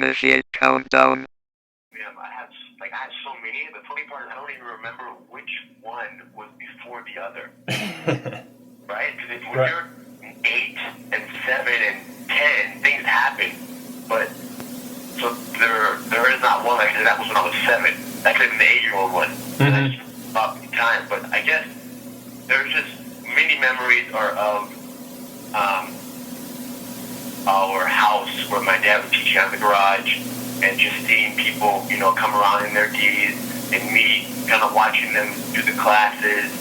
initiate countdown. Yeah, I had so many. The funny part is I don't even remember which one was before the other. Right? Because when you're 8 and 7 and 10, things happen. But so there is not one. Like I said, that was when I was 7. That could have been the 8-year-old one. And I just stopped in time. But I guess there's just many memories of our house where my dad was teaching out of the garage, and just seeing people, come around in their Ds, and me kind of watching them do the classes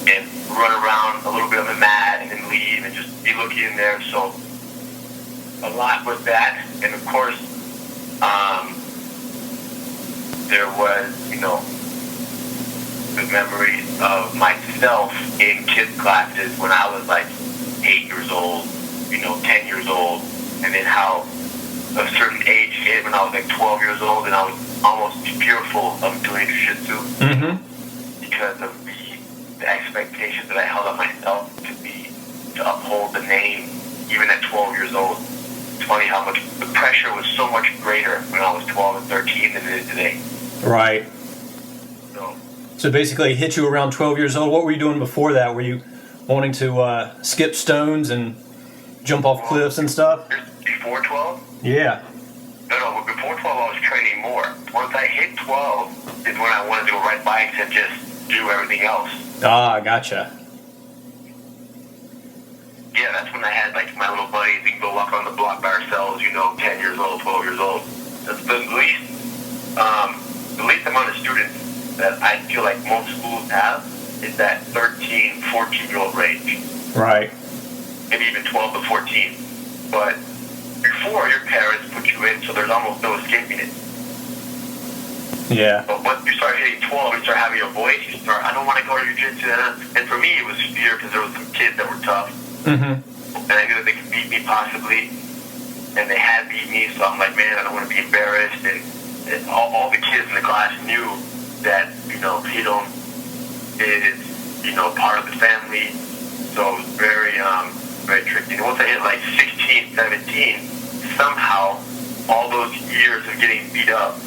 and run around a little bit on the mat and then leave and just be looking in there. So a lot with that. And of course, there was, the memories of myself in kids classes when I was like 8 years old, 10 years old, and then how a certain age hit when I was like 12 years old, and I was almost fearful of doing jiu-jitsu because of the expectations that I held on myself to uphold the name even at 12 years old. It's funny how much the pressure was so much greater when I was 12 and 13 than it is today. Right. So basically it hit you around 12 years old. What were you doing before that? Were you wanting to skip stones and jump off cliffs and stuff? Before 12? Yeah. No, before 12 I was training more. Once I hit 12 is when I wanted to ride bikes and just do everything else. Ah, gotcha. Yeah, that's when I had like my little buddies. We can go walk on the block by ourselves, 10 years old, 12 years old. That's the least amount of students that I feel like most schools have is that 13, 14-year-old range. Right. Maybe even 12 to 14. But before, your parents put you in, so there's almost no escaping it. Yeah. But once you start hitting 12, you start having a voice, I don't want to go to jiu-jitsu. And for me, it was fear because there was some kids that were tough. And I knew that they could beat me possibly. And they had beat me, so I'm like, man, I don't want to be embarrassed. And all the kids in the class knew that, Hidon is, part of the family. So it was very, very tricky. And once I hit like 16, 17, somehow all those years of getting beat up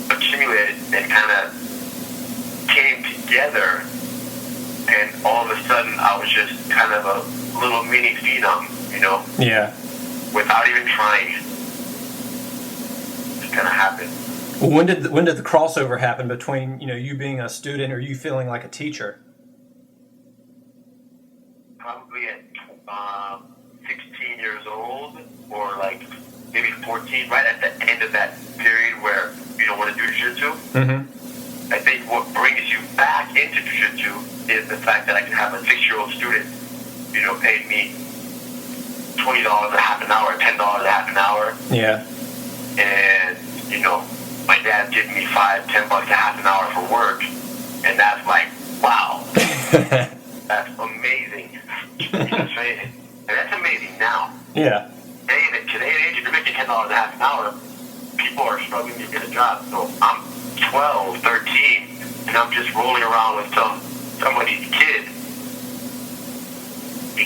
accumulated and kind of came together. And all of a sudden I was just kind of a little mini phenom, Yeah. Without even trying. It just kind of happened. Well, when did the crossover happen between, you being a student or you feeling like a teacher? Probably at 16 years old, or like maybe 14, right at the end of that period where you don't want to do jiu-jitsu. I think what brings you back into jiu-jitsu is the fact that I can have a 6-year-old student, paying me $20 a half an hour, $10 a half an hour. Yeah. And, my dad giving me $5, $10 a half an hour for work. And that's like, wow. That's amazing. And that's amazing now. Yeah. Today and age, if you're making $10 a half an hour, people are struggling to get a job. So I'm 12, 13, and I'm just rolling around with some of these kids,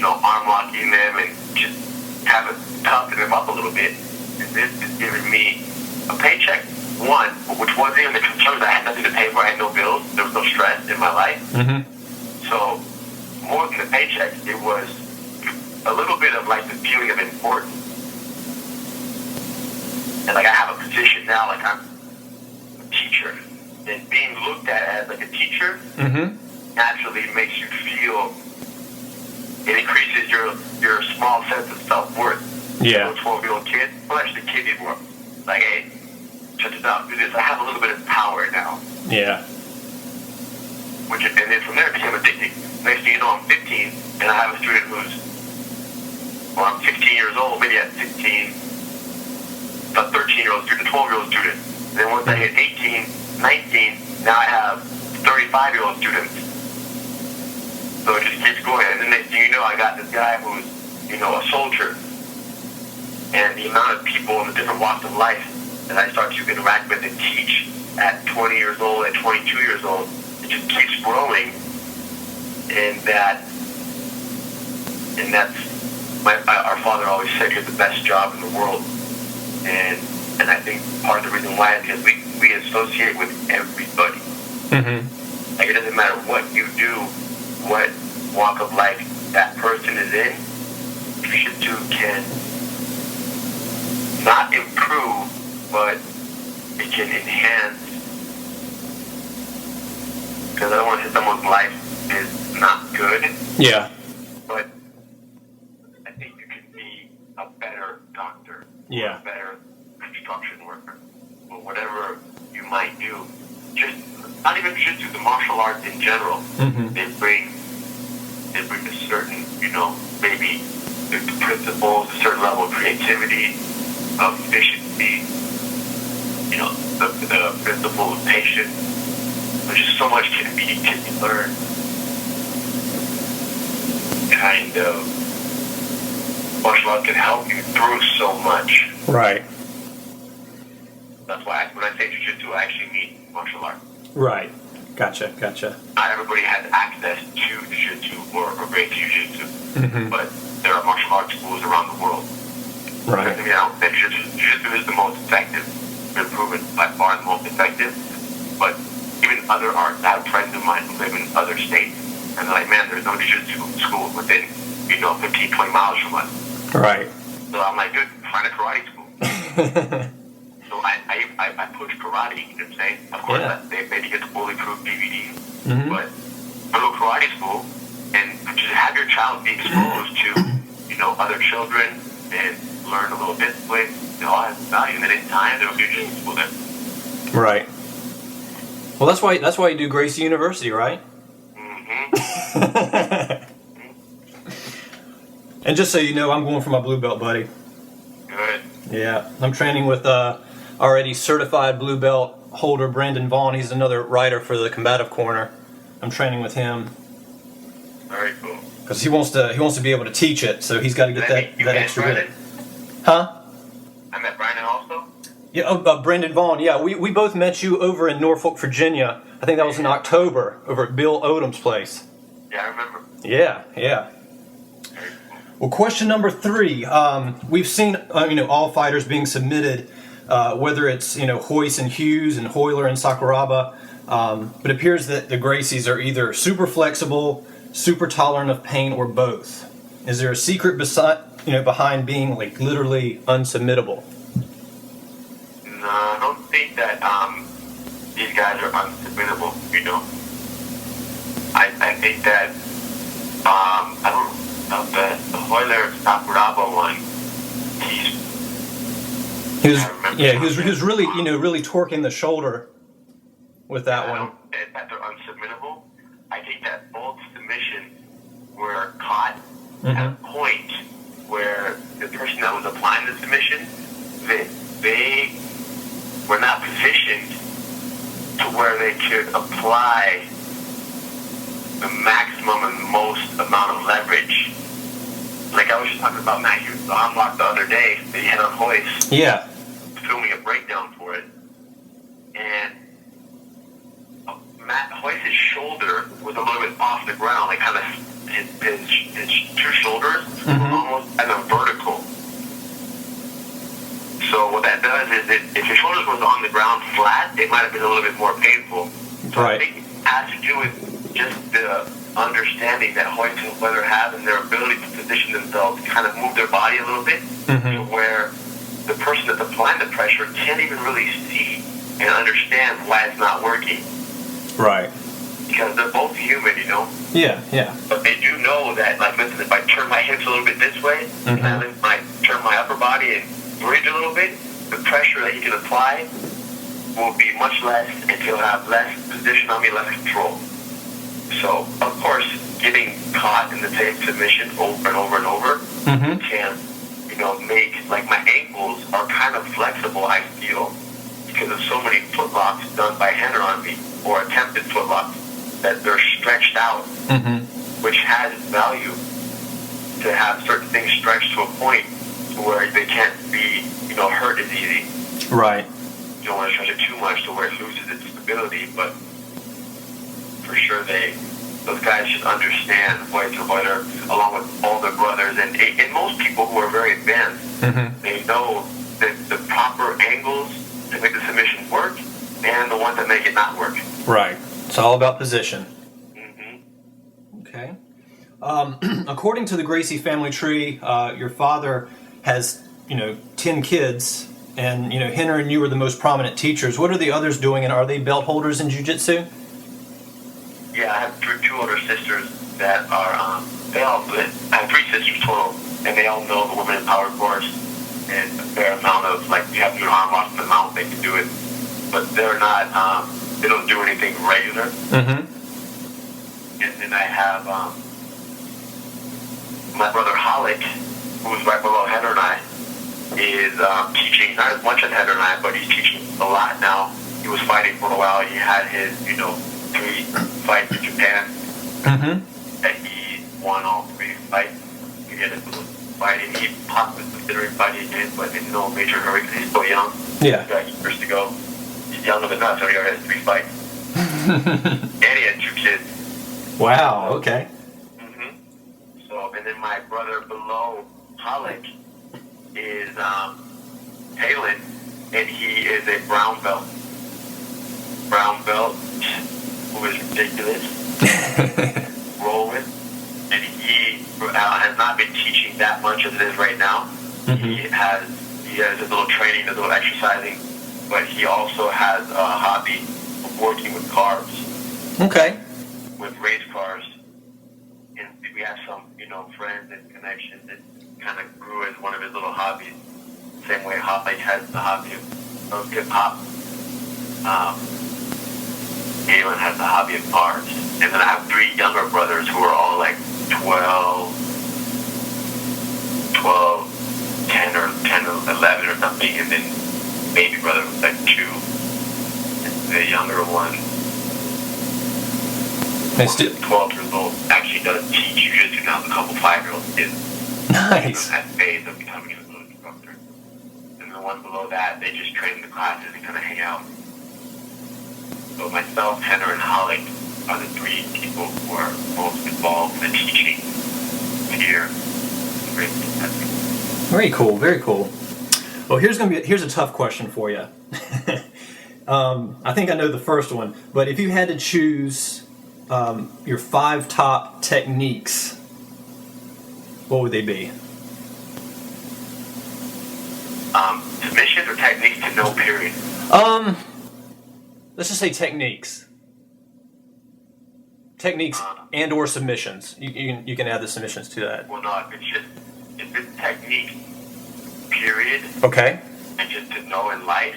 arm locking them and just having toughen them up a little bit. And this is giving me a paycheck, one, which wasn't even the concern. I had nothing to pay for. I had no bills. There was no stress in my life. So more than the paycheck, it was a little bit of like the feeling of importance. And like I have a position now, like I'm a teacher. And being looked at as like a teacher naturally makes you feel, it increases your small sense of self-worth. Yeah. A 12-year-old kid, well, actually, the kid did work. Like, hey, shut it down, do this. I have a little bit of power now. Yeah. And then from there, it became addicting. Next thing you know, I'm 15, and I have a student who's, I'm 16 years old, maybe at 16, a 13-year-old student, a 12-year-old student. And then once I hit 18, 19, now I have 35-year-old students. So it just keeps going. And the next thing you know, I got this guy who's, a soldier. And the amount of people in the different walks of life that I start to interact with and teach at 20 years old, at 22 years old, it just keeps growing. And that's our father always said, you're the best job in the world. And And I think part of the reason why is because we associate with everybody. Like, it doesn't matter what you do, what walk of life that person is in, Jiu-Jitsu can not improve, but it can enhance. Because I don't want to say someone's life is not good. Yeah. But I think you can be a better doctor. Yeah. A better construction worker. Or whatever you might do. Just, not even Jiu-Jitsu, the martial arts in general. They bring a certain, maybe the principles, a certain level of creativity, of efficiency, the principle of patience. There's just so much can be learned. Kind of martial arts can help you through so much. Right. That's why when I say Jiu-Jitsu, I actually mean martial arts. Right. Gotcha. Not everybody has access to Jiu-Jitsu or great Jiu-Jitsu, but there are martial arts schools around the world. Right. I don't think Jiu-Jitsu is the most effective. It's been proven by far the most effective. But even other arts, I have friends of mine who live in other states, and they're like, man, there's no Jiu-Jitsu school within, 15, 20 miles from us. Right. So I'm like, dude, find a karate school. So I push karate, you know what I'm saying? Of course, they get the fully approved DVDs, but go to a karate school and just have your child be exposed to, other children and learn a little discipline. It all has value, and then in time, there'll be a Jiu-Jitsu school there. Right. Well, that's why you do Gracie University, right? And just so you know, I'm going for my blue belt, buddy. Good. Yeah, I'm training with already certified blue belt holder Brandon Vaughn. He's another writer for the Combative Corner. I'm training with him. Very cool. Because he wants to be able to teach it, so he's got to get that extra bit. Huh? I met Brandon also. Yeah, Brandon Vaughn. Yeah, we both met you over in Norfolk, Virginia. I think that was in October over at Bill Odom's place. Yeah, I remember. Yeah. Well, question number 3. We've seen all fighters being submitted, whether it's Hoist and Hughes and Hoyler and Sakuraba. But it appears that the Gracies are either super flexible, super tolerant of pain, or both. Is there a secret behind being like literally unsubmittable? No, I don't think that these guys are unsubmittable. I think that I don't know the Hoyler Sakuraba one. He was really really torquing the shoulder with that one. That they're unsubmittable. I think that both submissions were caught at a point where the person that was applying the submission, they were not positioned to where they could apply the maximum and most amount of leverage. Like I was just talking about Matt Hughes' arm lock the other day that he had on Hoist. Yeah. Filming a breakdown for it. And Matt Hoist's shoulder was a little bit off the ground, like kind of his two shoulders were almost at a vertical. So what that does is if your shoulders was on the ground flat, it might have been a little bit more painful. So I think it has to do with just the understanding that Hoist and Weather have and their ability to position themselves, kind of move their body a little bit to where the person that's applying the pressure can't even really see and understand why it's not working. Right. Because they're both human, Yeah. But they do know that, like, listen, if I turn my hips a little bit this way, and I turn my upper body and bridge a little bit, the pressure that he can apply will be much less, and he'll have less position on me, less control. So, of course, getting caught in the same submission over and over and over can, make, like, my ankles are kind of flexible, I feel, because of so many footlocks done by Henner on me, or attempted footlocks, that they're stretched out, which has value to have certain things stretched to a point to where they can't be, hurt as easy. Right. You don't want to stretch it too much to where it loses its stability, but for sure those guys should understand Hoyt and Hoyler, along with all their brothers, and most people who are very advanced, they know the proper angles to make the submission work and the ones that make it not work. Right. It's all about position. Mm-hmm. Okay. According to the Gracie family tree, your father has, 10 kids, and, Henry and you were the most prominent teachers. What are the others doing, and are they belt holders in Jiu-Jitsu? Yeah, I have two older sisters that are, I have three sisters total, and they all know the Women in Power course, and a fair amount of, you have to do an arm lock from the mount, they can do it, but they're not, they don't do anything regular. Mm-hmm. And then I have, my brother Halik, who's right below Heather and I, is teaching, not as much as Heather and I, but he's teaching a lot now. He was fighting for a while. He had his, 3 fights in Japan. Mm-hmm. And he won all 3 fights. He had a little fight, and he possibly considering fighting again, but in no major hurry because he's still young. Yeah. He's got years to go. He's younger than us, so he already has 3 fights. And he had 2 kids. Wow, okay. So, and then my brother below Halik is Halen, and he is a brown belt. Brown belt, who is ridiculous. Rolling. And he has not been teaching that much as it is right now. Mm-hmm. He has a little training, a little exercising, but he also has a hobby of working with cars. Okay. With race cars. And we have some, friends and connections that kind of grew as one of his little hobbies. Same way Halik has the hobby of hip-hop. Galen has the hobby of cars. And then I have 3 younger brothers who are all 12, 10 or 11 or something. And then baby brother was 2. And the younger one, 12 years old, actually does teach Jiu-Jitsu now. A couple 5-year-old kids. Nice. At phase of becoming a little instructor. And the one below that, they just train in the classes and kind of hang out. So myself, Henner, and Halik are the 3 people who are most involved in the teaching here. Very cool, very cool. Well, here's a tough question for you. I think I know the first one, but if you had to choose your 5 top techniques, what would they be? Submissions or techniques to know, period? Let's just say techniques. Techniques and or submissions. You can add the submissions to that. Well, no, if it's technique, period. Okay. And just to know in life,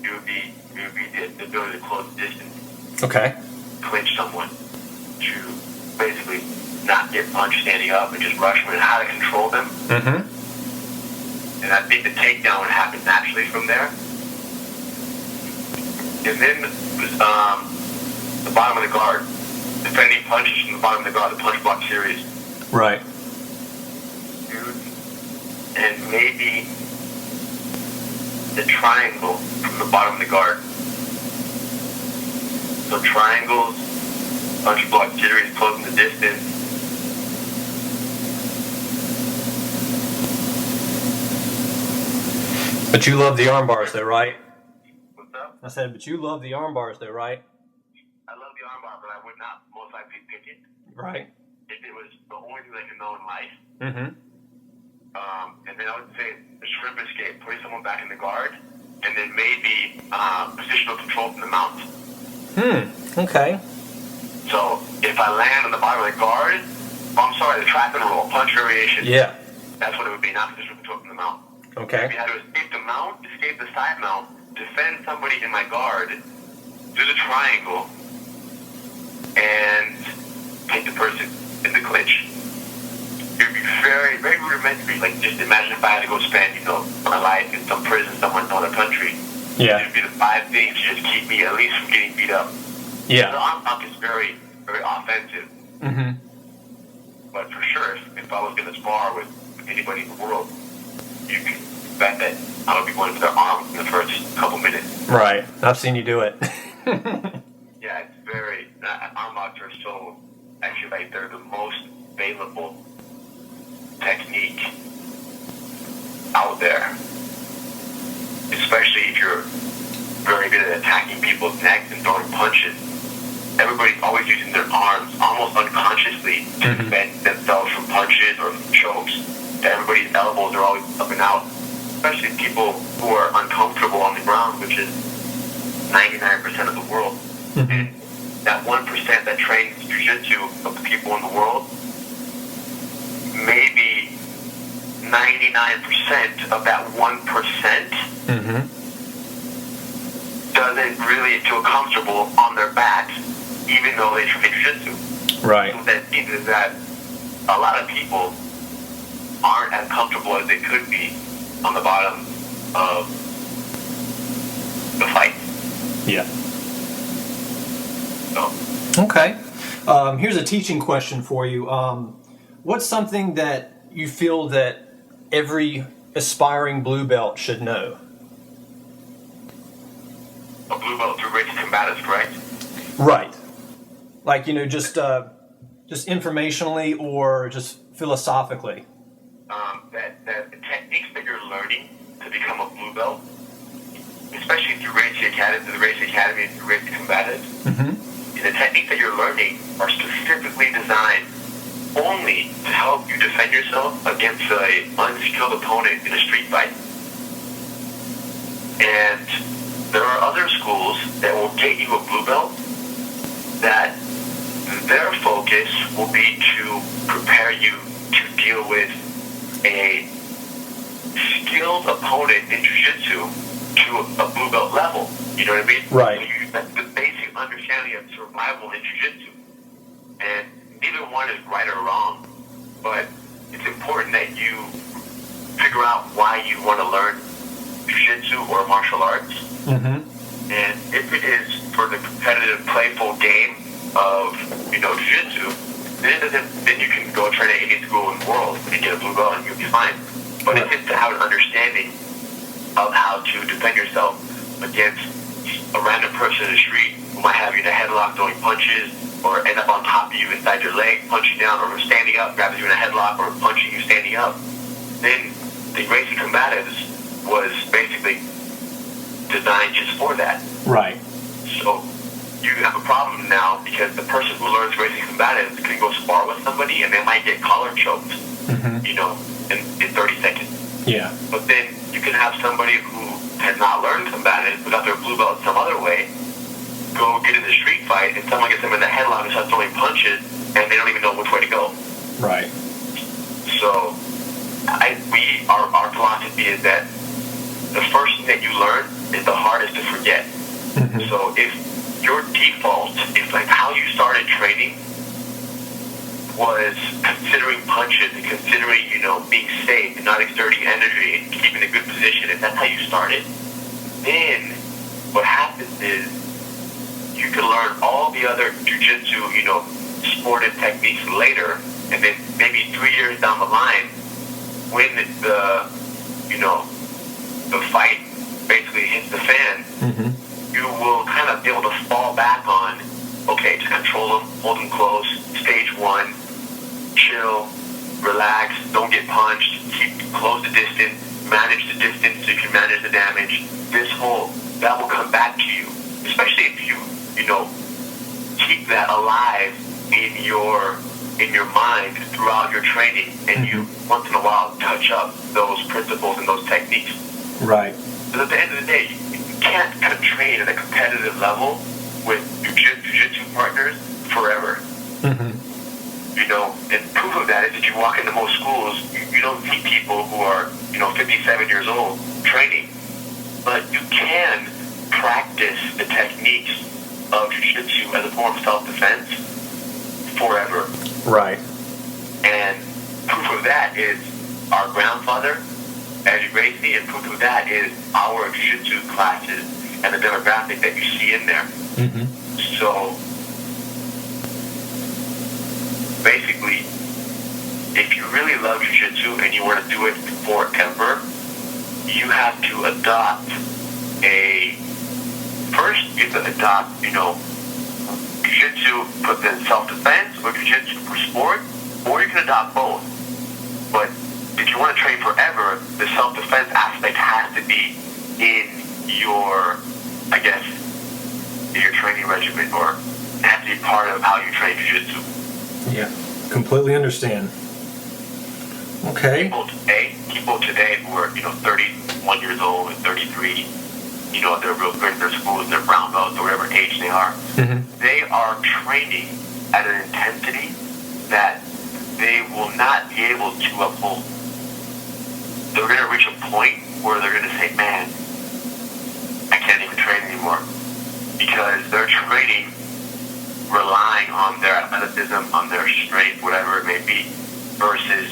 it would be the ability to close distance. Okay. Clinch someone. To basically not get punched standing up and just rush them and how to control them. Mm-hmm. And I think the takedown would happen naturally from there. And then the bottom of the guard. Defending punches from the bottom of the guard, the punch block series. Right. And maybe the triangle from the bottom of the guard. So triangles, punch block series, closing the distance. But you love the arm bars though, right? What's up? I said, but you love the arm bars though, right? I love the arm bar, but I would not most likely pick it. Right. If it was the only thing I can know in life. Mm-hmm. And then I would say the shrimp escape, putting someone back in the guard, and then maybe positional control from the mount. Okay. So if I land on the bottom of the guard, the trap and roll, punch variation. Yeah. That's what it would be, not positional control from the mount. Okay. If you had to escape the mount, escape the side mount, defend somebody in my guard, do the triangle, and take the person in the clinch. It would be very, very rudimentary. Just imagine if I had to go spend, my life in some prison somewhere in another country. Yeah. It would be the 5 things to just keep me at least from getting beat up. Yeah. The arm lock is very, very offensive. Mm-hmm. But for sure, if I was going to spar with anybody in the world, you can bet that I would be going for their arm in the first couple minutes. Right. I've seen you do it. Yeah, it's very... arm locks are so... Actually, they're the most available technique out there. especially if you're very good at attacking people's necks and throwing punches. Everybody's always using their arms almost unconsciously to defend themselves from punches or from chokes. Everybody's elbows are always up and out, especially people who are uncomfortable on the ground, which is 99% of the world. And that 1% that trains jiu-jitsu of the people in the world, maybe 99% of that 1% doesn't really feel comfortable on their backs, even though they train jiu-jitsu. Right. So what that means is that a lot of people aren't as comfortable as they could be on the bottom of the fight. Yeah. So. Okay. Here's a teaching question for you. What's something that you feel that every aspiring blue belt should know? A blue belt through Gracie combatives, correct? Right. Like, just informationally or just philosophically. That the techniques that you're learning to become a blue belt, especially through Gracie Academy, and through Gracie combatives, the techniques that you're learning are specifically designed only to help you defend yourself against an unskilled opponent in a street fight. And there are other schools that will get you a blue belt that their focus will be to prepare you to deal with a skilled opponent in jiu-jitsu to a blue belt level. You know what I mean? Right. So that's the basic understanding of survival in jiu-jitsu. And neither one is right or wrong, but it's important that you figure out why you want to learn jiu-jitsu or martial arts. And if it is for the competitive, playful game of, jiu-jitsu, then you can go train at any school in the world and get a blue belt and you'll be fine. But if it's to have an understanding of how to defend yourself against a random person in the street who might have you in a headlock throwing punches, or end up on top of you inside your leg, punching down, or standing up, grabbing you in a headlock, or punching you standing up, then the Gracie combatives was basically designed just for that. Right. So you have a problem now because the person who learns Gracie combatives can go spar with somebody and they might get collar choked, in 30 seconds. Yeah. But then you can have somebody who has not learned combatives, but got their blue belt some other way, go get in the street fight, and someone gets them in the headlock and starts throwing punches, and they don't even know which way to go. Right. So, our philosophy is that the first thing that you learn is the hardest to forget. So if your default, if like how you started training was considering punches and considering, being safe and not exerting energy and keeping a good position, if that's how you started, then what happens is you can learn all the other jiu-jitsu, sportive techniques later, and then maybe 3 years down the line, when the fight basically hits the fan, you will kind of be able to fall back on, okay, just control them, hold them close, stage one, chill, relax, don't get punched, close the distance, manage the distance so you can manage the damage. That will come back to you, especially if you keep that alive in your mind throughout your training, and you once in a while touch up those principles and those techniques. Right. But at the end of the day, you can't kind of train at a competitive level with jiu-jitsu partners forever. And proof of that is if you walk into most schools, you don't see people who are 57 years old training, but you can practice the techniques of jiu-jitsu as a form of self-defense forever. Right. And proof of that is our grandfather, Ryron Gracie, and proof of that is our jiu-jitsu classes and the demographic that you see in there. So basically, if you really love jiu-jitsu and you want to do it forever, you have to adopt jiu-jitsu for the self-defense or jiu-jitsu for sport, or you can adopt both. But if you want to train forever, the self-defense aspect has to be in your, I guess, in your training regimen, or it has to be part of how you train jiu-jitsu. Yeah, completely understand. Okay. People today who are, 31 years old and 33, they're real good in their schools, they're brown belts or whatever age they are. They are training at an intensity that they will not be able to uphold. They're going to reach a point where they're going to say, man, I can't even train anymore. Because they're training relying on their athleticism, on their strength, whatever it may be, versus,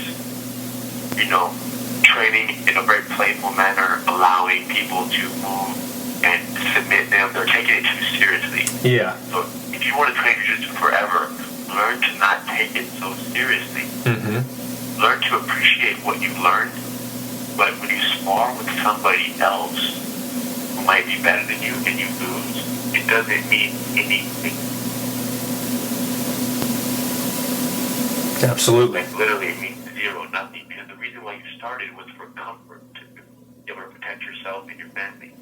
training in a very playful manner, allowing people to move and submit them. They're taking it too seriously. Yeah. So if you want to train jiu-jitsu forever, learn to not take it so seriously. Learn to appreciate what you've learned, but when you spar with somebody else who might be better than you and you lose, it doesn't mean anything. Absolutely. Like, literally, it means zero, nothing. Because the reason why you started was for comfort, to be able to protect yourself and your family.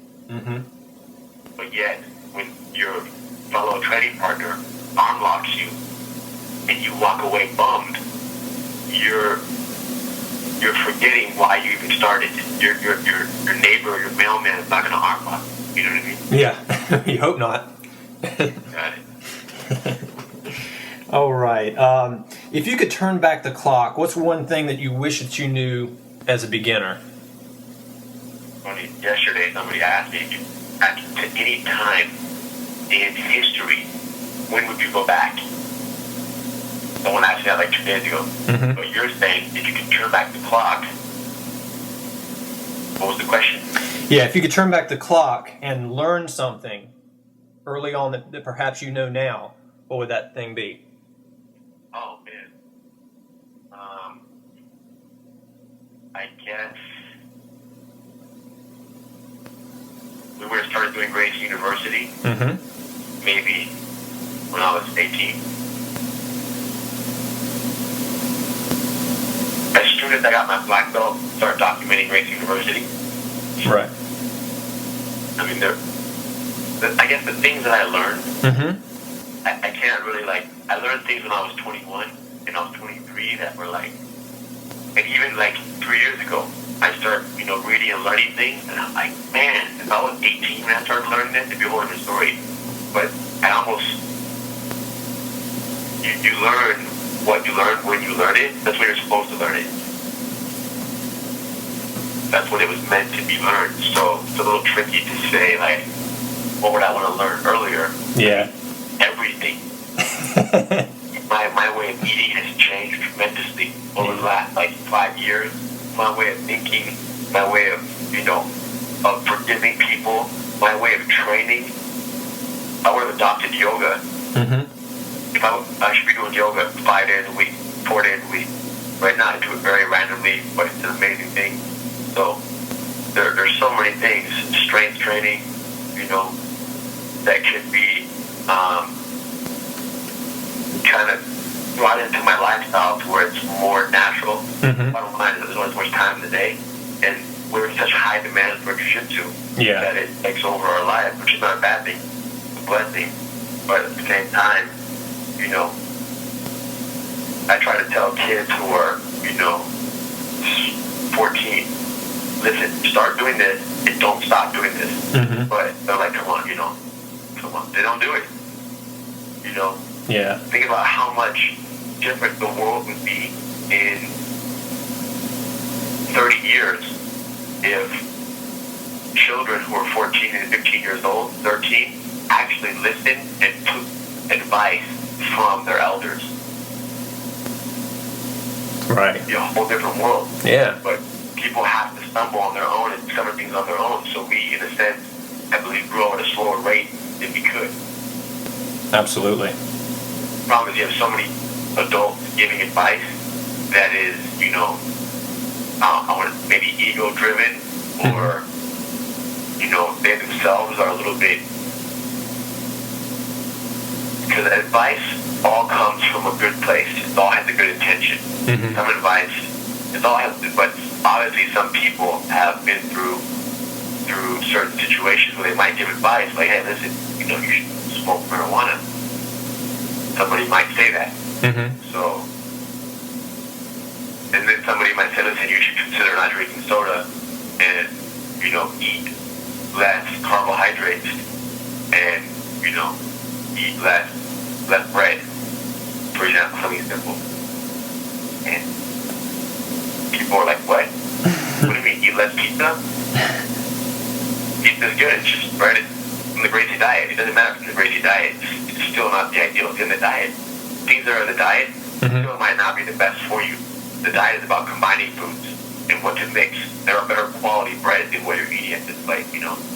But yet, when your fellow training partner unlocks you and you walk away bummed, you're forgetting why you even started. Your neighbor or your mailman is not going to arm lock. You know what I mean? Yeah. You hope not. Got it. All right. If you could turn back the clock, what's one thing that you wish that you knew as a beginner? Funny, yesterday somebody asked me, at any time in history, when would you go back? Someone asked me that like 2 days ago. But you're saying if you could turn back the clock, what was the question? Yeah, if you could turn back the clock and learn something early on that perhaps you know now, what would that thing be? Oh, man. I guess we would have started doing Gracie University, maybe when I was 18. As soon as I got my black belt, started documenting Gracie University. Right. I mean, I guess the things that I learned, I can't really, I learned things when I was 21 and I was 23 that were and even 3 years ago, I started, reading and learning things, and I'm like, man, if I was 18 when I started learning this, it'd be a whole different story. But you learn what you learn when you learn it. That's when you're supposed to learn it. That's when it was meant to be learned. So it's a little tricky to say, what would I want to learn earlier? Yeah. Everything. My way of eating has changed tremendously over the last 5 years. My way of thinking, my way of of forgiving people, my way of training. I would have adopted yoga. If I should be doing yoga 5 days a week, 4 days a week. Right now I do it very randomly, but it's an amazing thing. So there's so many things, strength training, that could be kind of brought into my lifestyle to where it's more natural. Bottom line is there's only so much time in the day, and we're in such high demand for jiu-jitsu that it takes over our life, which is not a bad thing, it's a blessing. But at the same time, I try to tell kids who are, 14, listen, start doing this and don't stop doing this. But they're like, come on. They don't do it. Yeah. Think about how much different the world would be in 30 years if children who are 14 and 15 years old, 13, actually listen and took advice from their elders. Right. It'd be a whole different world. Yeah. But people have to stumble on their own and discover things on their own. So we, in a sense, I believe, grow at a slower rate than we could. Absolutely. The problem is you have so many adults giving advice that is, I want to maybe ego-driven, or, they themselves are a little bit, because advice all comes from a good place. It all has a good intention. Some advice, but obviously some people have been through through certain situations where they might give advice, like, hey, listen, you should smoke marijuana. Somebody might say that. So, and then somebody might say, listen, you should consider not drinking soda and, eat less carbohydrates and, eat less bread. For example, something simple. And people are like, what? What do you mean, eat less pizza? Pizza's good, it's just bread from the Gracie diet. It doesn't matter from the Gracie diet. It's still not the ideal. It's in the diet. Things that are in the diet still might not be the best for you. The diet is about combining foods and what to mix. There are better quality bread than what you're eating at this plate,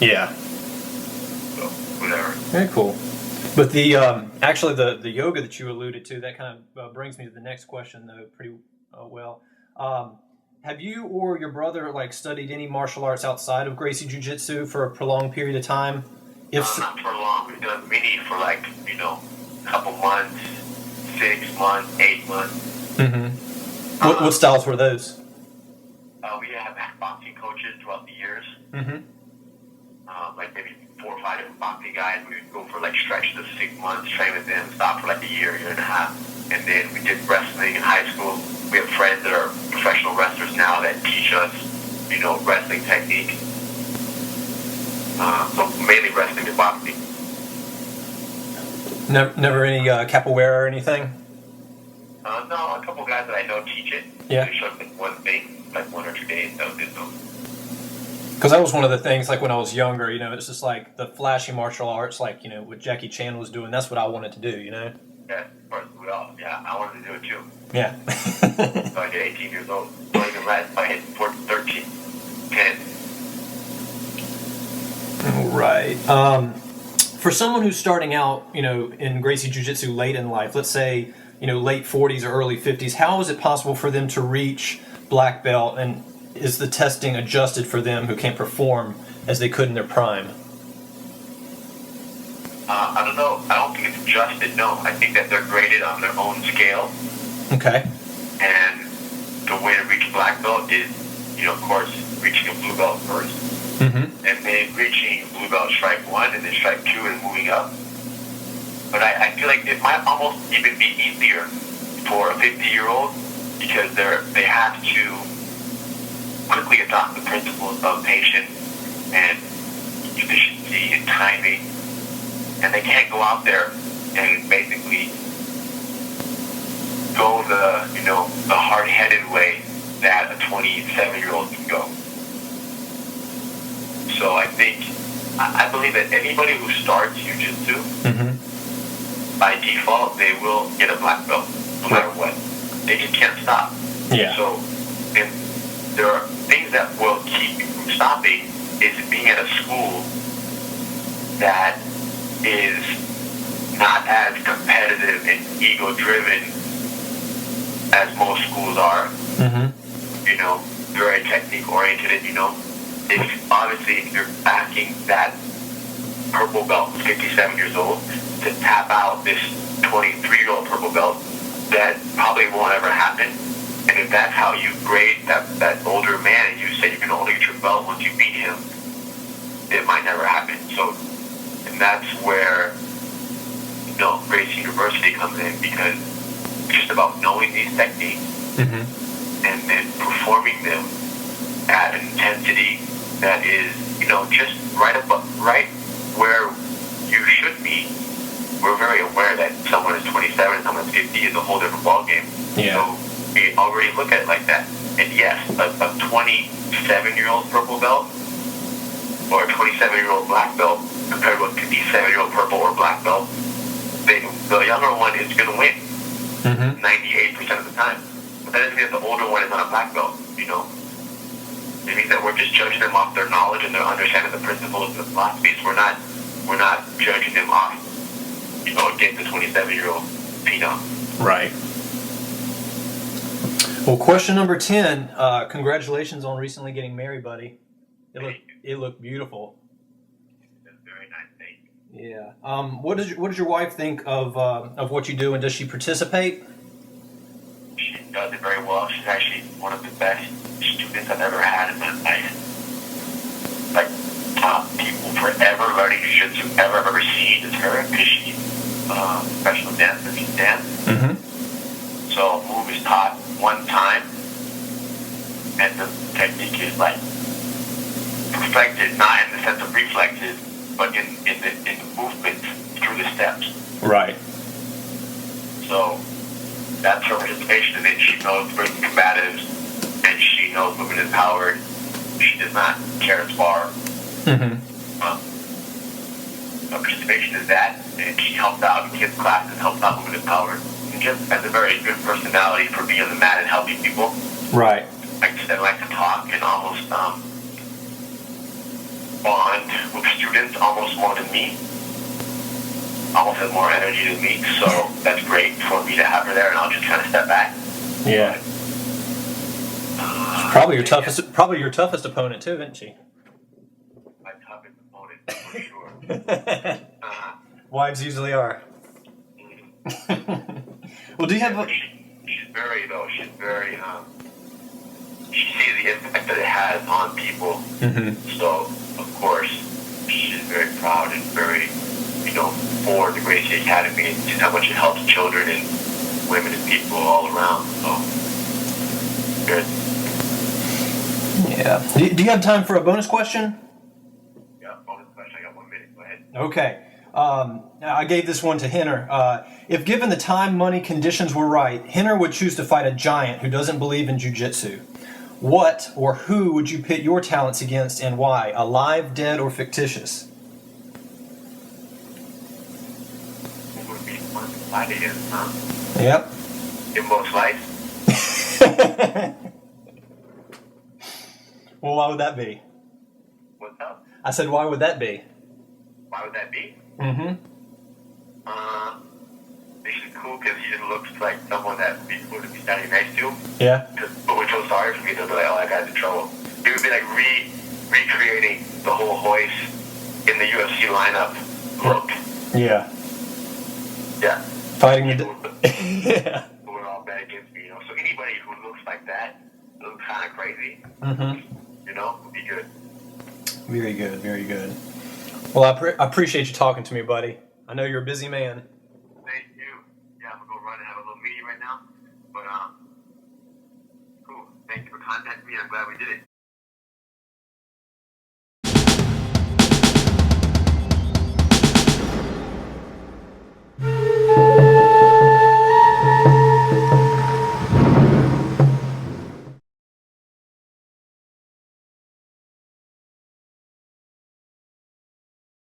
Yeah. So, whatever. Very cool. But the actually the yoga that you alluded to, that kind of brings me to the next question, though, pretty well. Have you or your brother studied any martial arts outside of Gracie Jiu-Jitsu for a prolonged period of time? Not for long. We've done mini for a couple months, 6 months, 8 months. What styles were those? We have had boxing coaches throughout the years. Maybe 4 or 5 different boxing guys. We would go for stretches of 6 months, train with them, stop for a year and a half. And then we did wrestling in high school. We have friends that are professional wrestlers now that teach us, wrestling technique. So mainly wrestling and boxing. Never any capoeira or anything? No, a couple guys that I know teach it. Yeah. They showed me one thing, 1 or 2 days. That was it though. Because that was one of the things, when I was younger, it's just the flashy martial arts, what Jackie Chan was doing. That's what I wanted to do, Yeah, of course, we all. Yeah, I wanted to do it too. Yeah. So I get 18 years old. Don't even last. I hit 14, 13, 10. Right. For someone who's starting out, in Gracie Jiu-Jitsu late in life, let's say, late 40s or early 50s, how is it possible for them to reach black belt, and is the testing adjusted for them who can't perform as they could in their prime? I don't know. I don't think it's adjusted, no. I think that they're graded on their own scale. Okay. And the way to reach black belt is, of course, reaching a blue belt first. And then reaching blue belt stripe 1 and then stripe 2 and moving up. But I feel like it might almost even be easier for a 50-year-old because they have to quickly adopt the principles of patience and efficiency and timing. And they can't go out there and basically go the hard-headed way that a 27-year-old can go. So I believe that anybody who starts Jiu-Jitsu, by default, they will get a black belt, no matter what. They just can't stop. Yeah. So, and there are things that will keep you from stopping is being at a school that is not as competitive and ego-driven as most schools are. Very technique-oriented, if you're asking that purple belt, 57 years old, to tap out this 23-year-old purple belt, that probably won't ever happen. And if that's how you grade that older man and you say you can only get your belt once you beat him, it might never happen. So, and that's where, Gracie University comes in, because it's just about knowing these techniques and then performing them at an intensity that is, just right where you should be. We're very aware that someone is 27 and someone is 50 is a whole different ballgame. Yeah. So we already look at it like that. And yes, a 27-year-old purple belt or a 27-year-old black belt compared with a 57-year-old purple or black belt, the younger one is going to win 98% of the time. But that doesn't mean that the older one is not a black belt, It means that we're just judging them off their knowledge and their understanding of the principles and the philosophies. We're not judging them off, against the 27-year-old phenom. Right. Well, question number 10. Congratulations on recently getting married, buddy. It looked beautiful. That's very nice. Thank you. Yeah. What does your wife think of what you do, and does she participate? She does it very well. She's actually one of the best students I've ever had in my life. top people forever learning jiu-jitsu I've ever seen is her, because she's a professional dancer. She dances. Mm-hmm. So a move is taught one time, and the technique is like perfected, not in the sense of reflexes, but in the movement through the steps. Right. So that's her participation, and then she knows breaking combatives, and she knows movement empowered. She does not care as far. Mm-hmm. Her participation is that, and she helps out in kids' classes, helps out movement empowered, and just has a very good personality for being on the mat and helping people. Right. Like I said, like to talk and almost bond with students almost more than me. Almost has more energy than me, so that's great for me to have her there, and I'll just kind of step back. Yeah. Probably your toughest opponent too, isn't she? My toughest opponent, for sure. Wives usually are. Well, do you have? She's very she sees the impact that it has on people. Mm-hmm. So of course she's very proud and very, for the Gracie Academy and just how much it helps children and women and people all around. So good. Yeah. Do you have time for a bonus question? Yeah, bonus question. I got 1 minute. Go ahead. Okay. I gave this one to Henner. If given the time, money, conditions were right, Henner would choose to fight a giant who doesn't believe in jiu-jitsu. What or who would you pit your talents against and why? Alive, dead, or fictitious? Who would be fun to fight against, huh? Yep. In most life? Well, why would that be? What's up? I said, why would that be? Why would that be? Mm-hmm. This is cool because he just looks like someone that would be cool to be standing next to. Yeah. But would feel sorry for me. They'll be like, oh, that guy's in trouble. It would be like recreating the whole hoist in the UFC lineup look. Yeah. Yeah. Fighting the... Yeah. Who are all bet against me, So anybody who looks like that, looks kind of crazy, would be good. Very good, very good. Well, I appreciate you talking to me, buddy. I know you're a busy man. Thank you. Yeah, I'm going to go run and have a little meeting right now. But, cool. Thank you for contacting me. I'm glad we did it.